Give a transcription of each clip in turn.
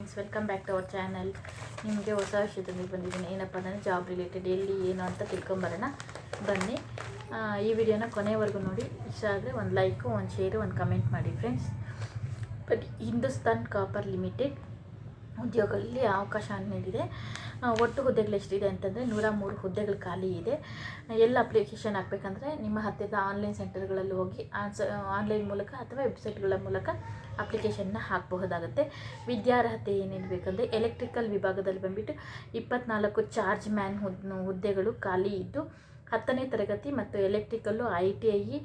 Friends, welcome back to our channel. ನಿಮಗೆ ಹೊಸ ವಿಷಯದೊಂದಿಗೆ ಬಂದಿದ್ದೀನಿ. ಏನಪ್ಪ ಅಂದರೆ ಜಾಬ್ ರಿಲೇಟೆಡ್ ಎಲ್ಲಿ ಏನು ಅಂತ ತಿಳ್ಕೊಂಬರೋಣ ಬನ್ನಿ. ಈ ವಿಡಿಯೋನ ಕೊನೆವರೆಗೂ ನೋಡಿ. ಇಷ್ಟ ಆದರೆ ಒಂದು ಲೈಕು, ಒಂದು ಶೇರು, ಒಂದು ಕಮೆಂಟ್ ಮಾಡಿ friends. But Hindustan copper limited ಉದ್ಯೋಗದಲ್ಲಿ ಅವಕಾಶ ನೀಡಿದೆ. ಒಟ್ಟು ಹುದ್ದೆಗಳು ಎಷ್ಟಿದೆ ಅಂತಂದರೆ 103 ಹುದ್ದೆಗಳು ಖಾಲಿ ಇದೆ. ಎಲ್ಲ ಅಪ್ಲಿಕೇಶನ್ ಹಾಕಬೇಕಂದ್ರೆ ನಿಮ್ಮ ಹತ್ತಿರದ ಆನ್ಲೈನ್ ಸೆಂಟರ್ಗಳಲ್ಲಿ ಹೋಗಿ ಆನ್ಲೈನ್ ಮೂಲಕ ಅಥವಾ ವೆಬ್ಸೈಟ್ಗಳ ಮೂಲಕ ಅಪ್ಲಿಕೇಶನ್ನ ಹಾಕಬಹುದಾಗುತ್ತೆ. ವಿದ್ಯಾರ್ಹತೆ ಏನಿರಬೇಕಂದ್ರೆ ಎಲೆಕ್ಟ್ರಿಕಲ್ ವಿಭಾಗದಲ್ಲಿ ಬಂದುಬಿಟ್ಟು 24 ಚಾರ್ಜ್ ಮ್ಯಾನ್ ಹುದ್ದೆಗಳು ಖಾಲಿ ಇದ್ದು 10ನೇ ತರಗತಿ ಮತ್ತು ಎಲೆಕ್ಟ್ರಿಕಲ್ಲು, ITI,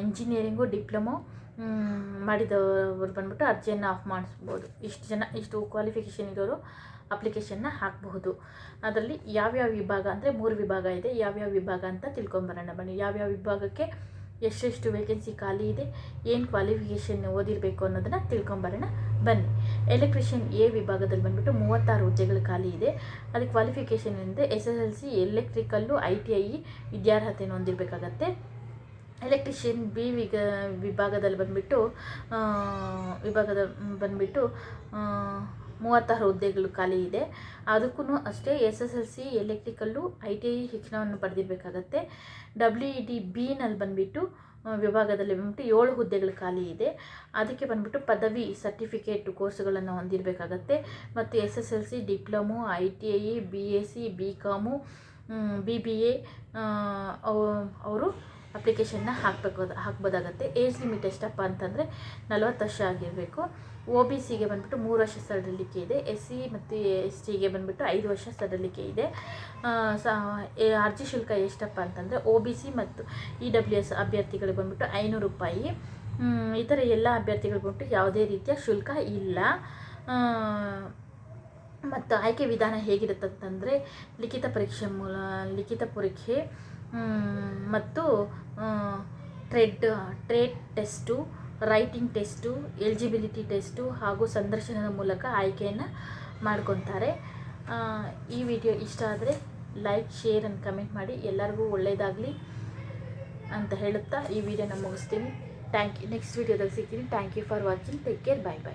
ಇಂಜಿನಿಯರಿಂಗು, ಡಿಪ್ಲೊಮೊ ಮಾಡಿದವರು ಬಂದ್ಬಿಟ್ಟು ಅರ್ಜಿಯನ್ನು ಆಫ್ ಮಾಡಿಸ್ಬೋದು. ಇಷ್ಟು ಕ್ವಾಲಿಫಿಕೇಷನ್ ಇರೋರು ಅಪ್ಲಿಕೇಶನ್ನ ಹಾಕಬಹುದು. ಅದರಲ್ಲಿ ಯಾವ್ಯಾವ ವಿಭಾಗ ಅಂದರೆ 3 ವಿಭಾಗ ಇದೆ. ಯಾವ್ಯಾವ ವಿಭಾಗ ಅಂತ ತಿಳ್ಕೊಂಬರೋಣ ಬನ್ನಿ. ಯಾವ್ಯಾವ ವಿಭಾಗಕ್ಕೆ ಎಷ್ಟೆಷ್ಟು ವೇಕೆನ್ಸಿ ಖಾಲಿ ಇದೆ, ಏನು ಕ್ವಾಲಿಫಿಕೇಷನ್ ಓದಿರಬೇಕು ಅನ್ನೋದನ್ನು ತಿಳ್ಕೊಂಬರೋಣ ಬನ್ನಿ. ಎಲೆಕ್ಟ್ರಿಷಿಯನ್ ಎ ವಿಭಾಗದಲ್ಲಿ ಬಂದುಬಿಟ್ಟು 36 ಹುದ್ದೆಗಳು ಖಾಲಿ ಇದೆ. ಅದಕ್ಕೆ ಕ್ವಾಲಿಫಿಕೇಷನ್ ಅಂದರೆ SSLC, ಎಲೆಕ್ಟ್ರಿಕಲ್ಲು, ITI ವಿದ್ಯಾರ್ಹತೆಯನ್ನು ಹೊಂದಿರಬೇಕಾಗತ್ತೆ. ಎಲೆಕ್ಟ್ರಿಷಿಯನ್ ಬಿ ವಿಭಾಗದಲ್ಲಿ ಬಂದುಬಿಟ್ಟು 36 ಹುದ್ದೆಗಳು ಖಾಲಿ ಇದೆ. ಅದಕ್ಕೂ ಅಷ್ಟೇ SSLC, ಎಲೆಕ್ಟ್ರಿಕಲ್ಲು, ITI ಶಿಕ್ಷಣವನ್ನು ಪಡೆದಿರಬೇಕಾಗತ್ತೆ. WED ಬಿನಲ್ಲಿ ಬಂದುಬಿಟ್ಟು ವಿಭಾಗದಲ್ಲಿ ಬಂದುಬಿಟ್ಟು 7 ಹುದ್ದೆಗಳು ಖಾಲಿ ಇದೆ. ಅದಕ್ಕೆ ಬಂದುಬಿಟ್ಟು ಪದವಿ ಸರ್ಟಿಫಿಕೇಟ್ ಕೋರ್ಸ್ಗಳನ್ನು ಹೊಂದಿರಬೇಕಾಗತ್ತೆ. ಮತ್ತು SSLC, diploma, ITI, BSc, BCom, BBA ಅವರು ಅಪ್ಲಿಕೇಶನ್ನ ಹಾಕ್ಬೋದಾಗತ್ತೆ. ಏಜ್ ಲಿಮಿಟ್ ಎಷ್ಟಪ್ಪ ಅಂತಂದರೆ 40 ವರ್ಷ ಆಗಿರಬೇಕು. OBCಗೆ ಬಂದುಬಿಟ್ಟು 3 ವರ್ಷ ಸಡಿಲಿಕೆ ಇದೆ. SC ಮತ್ತು STಗೆ ಬಂದುಬಿಟ್ಟು 5 ವರ್ಷ ಸಡಿಲಿಕೆ ಇದೆ. ಅರ್ಜಿ ಶುಲ್ಕ ಎಷ್ಟಪ್ಪ ಅಂತಂದರೆ OBC ಮತ್ತು EWS ಅಭ್ಯರ್ಥಿಗಳಿಗೆ ಬಂದುಬಿಟ್ಟು 500 ರೂಪಾಯಿ. ಇತರ ಎಲ್ಲ ಅಭ್ಯರ್ಥಿಗಳಿಗೆ ಬಂದುಬಿಟ್ಟು ಯಾವುದೇ ರೀತಿಯ ಶುಲ್ಕ ಇಲ್ಲ. ಮತ್ತು ಆಯ್ಕೆ ವಿಧಾನ ಹೇಗಿರುತ್ತಂತಂದರೆ ಲಿಖಿತ ಪರೀಕ್ಷೆ ಮತ್ತು trade test, writing test, eligibility test ಹಾಗೂ ಸಂದರ್ಶನದ ಮೂಲಕ ಆಯ್ಕೆಯನ್ನು ಮಾಡ್ಕೊತಾರೆ. ಈ ವಿಡಿಯೋ ಇಷ್ಟ ಆದರೆ ಲೈಕ್, ಶೇರ್ ಆ್ಯಂಡ್ ಕಮೆಂಟ್ ಮಾಡಿ. ಎಲ್ಲರಿಗೂ ಒಳ್ಳೆಯದಾಗಲಿ ಅಂತ ಹೇಳುತ್ತಾ ಈ ವಿಡಿಯೋನ ಮುಗಿಸ್ತೀನಿ. Thank you. ನೆಕ್ಸ್ಟ್ ವಿಡಿಯೋದಲ್ಲಿ ಸಿಗ್ತೀನಿ. Thank you for watching. Take care. Bye bye.